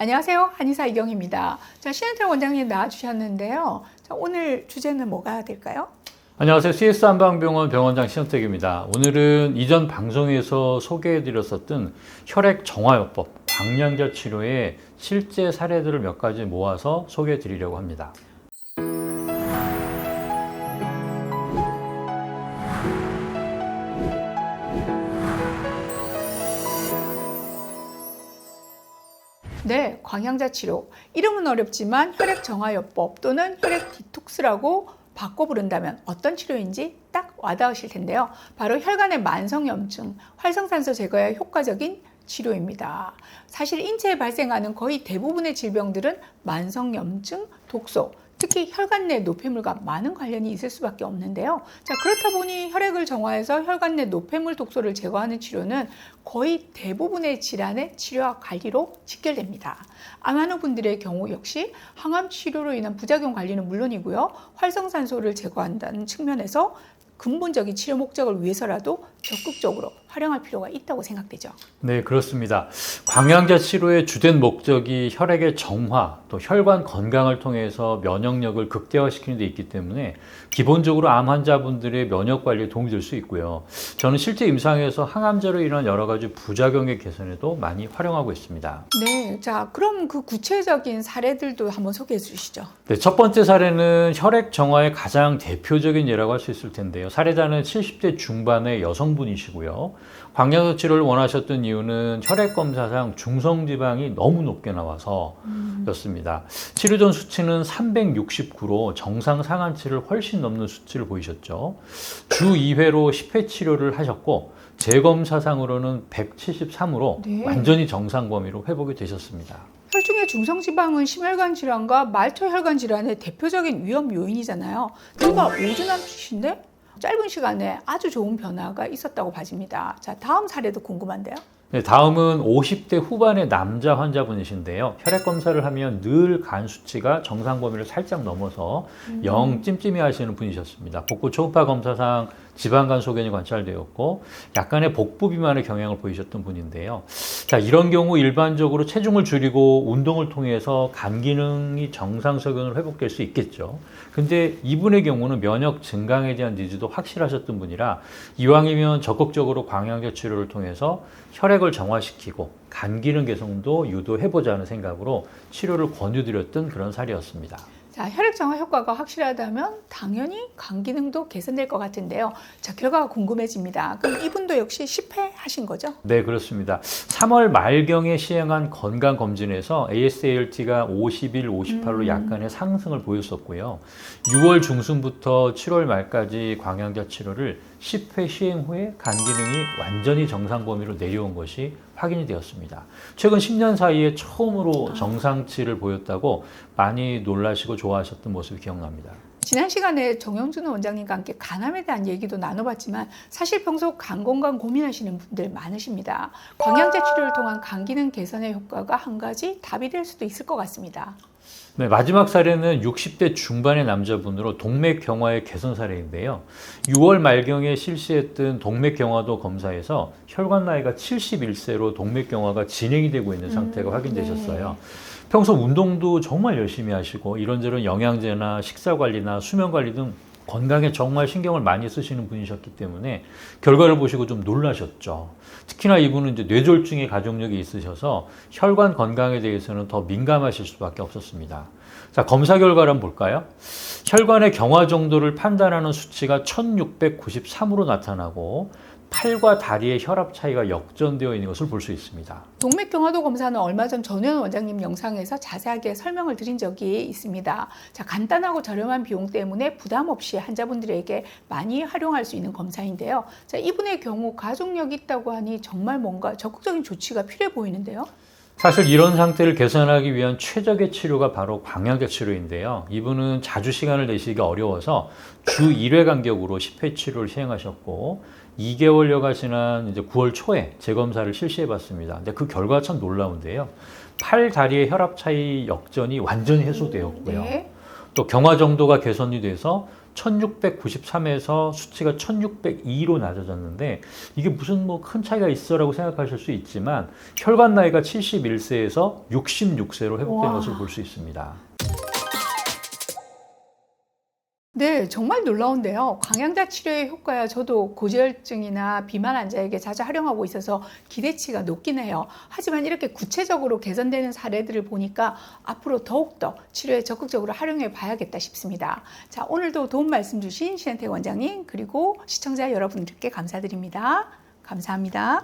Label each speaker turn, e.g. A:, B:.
A: 안녕하세요. 한의사 이경입니다. 자, 신현태 원장님 나와주셨는데요. 자, 오늘 주제는 뭐가 될까요?
B: 안녕하세요. CS 한방병원 병원장 신현택입니다. 오늘은 이전 방송에서 소개해드렸었던 혈액 정화요법, 광양자 치료의 실제 사례들을 몇 가지 모아서 소개해드리려고 합니다.
A: 네, 광양자 치료. 이름은 어렵지만 혈액 정화요법 또는 혈액 디톡스라고 바꿔 부른다면 어떤 치료인지 딱 와닿으실 텐데요. 바로 혈관의 만성염증, 활성산소 제거에 효과적인 치료입니다. 사실 인체에 발생하는 거의 대부분의 질병들은 만성염증, 독소, 특히 혈관 내 노폐물과 많은 관련이 있을 수밖에 없는데요. 자, 그렇다 보니 혈액을 정화해서 혈관 내 노폐물 독소를 제거하는 치료는 거의 대부분의 질환의 치료와 관리로 직결됩니다. 암환우 분들의 경우 역시 항암 치료로 인한 부작용 관리는 물론이고요. 활성산소를 제거한다는 측면에서 근본적인 치료 목적을 위해서라도 적극적으로 활용할 필요가 있다고 생각되죠.
B: 네, 그렇습니다. 광양자 치료의 주된 목적이 혈액의 정화, 또 혈관 건강을 통해서 면역력을 극대화시키는 데 있기 때문에 기본적으로 암 환자분들의 면역 관리에 도움이 될 수 있고요. 저는 실제 임상에서 항암제로 인한 여러 가지 부작용의 개선에도 많이 활용하고 있습니다.
A: 네, 자, 그럼 그 구체적인 사례들도 한번 소개해 주시죠.
B: 네, 첫 번째 사례는 혈액 정화의 가장 대표적인 예라고 할 수 있을 텐데요. 사례자는 70대 중반의 여성분이시고요. 광양자 치료를 원하셨던 이유는 혈액 검사상 중성지방이 너무 높게 나와서였습니다. 치료 전 수치는 369로 정상 상한치를 훨씬 넘는 수치를 보이셨죠. 주 2회로 10회 치료를 하셨고 재검사상으로는 173으로
A: 네.
B: 완전히 정상 범위로 회복이 되셨습니다.
A: 혈중의 중성지방은 심혈관 질환과 말초혈관 질환의 대표적인 위험 요인이잖아요. 누가 오즈남짓인데 짧은 시간에 아주 좋은 변화가 있었다고 봐집니다. 자, 다음 사례도 궁금한데요.
B: 네, 다음은 50대 후반의 남자 환자분이신데요. 혈액 검사를 하면 늘 간 수치가 정상 범위를 살짝 넘어서 영 찜찜해 하시는 분이셨습니다. 복부 초음파 검사상 지방간 소견이 관찰되었고 약간의 복부 비만의 경향을 보이셨던 분인데요. 자, 이런 경우 일반적으로 체중을 줄이고 운동을 통해서 간 기능이 정상 소견으로 회복될 수 있겠죠. 근데 이분의 경우는 면역 증강에 대한 니즈도 확실하셨던 분이라 이왕이면 적극적으로 광양자 치료를 통해서 혈액을 정화시키고 간 기능 개선도 유도해보자는 생각으로 치료를 권유드렸던 그런 사례였습니다.
A: 자, 혈액 정화 효과가 확실하다면 당연히 간 기능도 개선될 것 같은데요. 자, 결과가 궁금해집니다. 그럼 이분도 역시 10회 하신 거죠?
B: 네, 그렇습니다. 3월 말경에 시행한 건강검진에서 ASALT가 51, 58로 약간의 상승을 보였었고요. 6월 중순부터 7월 말까지 광양자 치료를 10회 시행 후에 간 기능이 완전히 정상 범위로 내려온 것이 확인이 되었습니다. 최근 10년 사이에 처음으로 정상치를 보였다고 많이 놀라시고 좋아하셨던 모습이 기억납니다.
A: 지난 시간에 정영준 원장님과 함께 간암에 대한 얘기도 나눠봤지만 사실 평소 간 건강 고민하시는 분들 많으십니다. 광양자 치료를 통한 간 기능 개선의 효과가 한 가지 답이 될 수도 있을 것 같습니다.
B: 네, 마지막 사례는 60대 중반의 남자분으로 동맥경화의 개선 사례인데요. 6월 말경에 실시했던 동맥경화도 검사에서 혈관 나이가 71세로 동맥경화가 진행이 되고 있는 상태가 확인되셨어요. 평소 운동도 정말 열심히 하시고 이런저런 영양제나 식사관리나 수면관리 등 건강에 정말 신경을 많이 쓰시는 분이셨기 때문에 결과를 보시고 좀 놀라셨죠. 특히나 이분은 이제 뇌졸중의 가족력이 있으셔서 혈관 건강에 대해서는 더 민감하실 수밖에 없었습니다. 자, 검사 결과를 한번 볼까요? 혈관의 경화 정도를 판단하는 수치가 1693으로 나타나고 팔과 다리의 혈압 차이가 역전되어 있는 것을 볼 수 있습니다.
A: 동맥경화도 검사는 얼마 전 전현 원장님 영상에서 자세하게 설명을 드린 적이 있습니다. 자, 간단하고 저렴한 비용 때문에 부담 없이 환자분들에게 많이 활용할 수 있는 검사인데요. 자, 이분의 경우 가족력이 있다고 하니 정말 뭔가 적극적인 조치가 필요해 보이는데요.
B: 사실 이런 상태를 개선하기 위한 최적의 치료가 바로 광양자 치료인데요. 이분은 자주 시간을 내시기가 어려워서 주 1회 간격으로 10회 치료를 시행하셨고 2개월여가 지난 이제 9월 초에 재검사를 실시해봤습니다. 근데 그 결과가 참 놀라운데요. 팔, 다리의 혈압 차이 역전이 완전히 해소되었고요.
A: 네.
B: 또 경화 정도가 개선이 돼서 1693에서 수치가 1602로 낮아졌는데 이게 무슨 뭐 큰 차이가 있어라고 생각하실 수 있지만 혈관 나이가 71세에서 66세로 회복된
A: 와.
B: 것을 볼 수 있습니다.
A: 네, 정말 놀라운데요. 광양자 치료의 효과야 저도 고지혈증이나 비만 환자에게 자주 활용하고 있어서 기대치가 높긴 해요. 하지만 이렇게 구체적으로 개선되는 사례들을 보니까 앞으로 더욱더 치료에 적극적으로 활용해 봐야겠다 싶습니다. 자, 오늘도 도움 말씀 주신 신현택 원장님 그리고 시청자 여러분들께 감사드립니다. 감사합니다.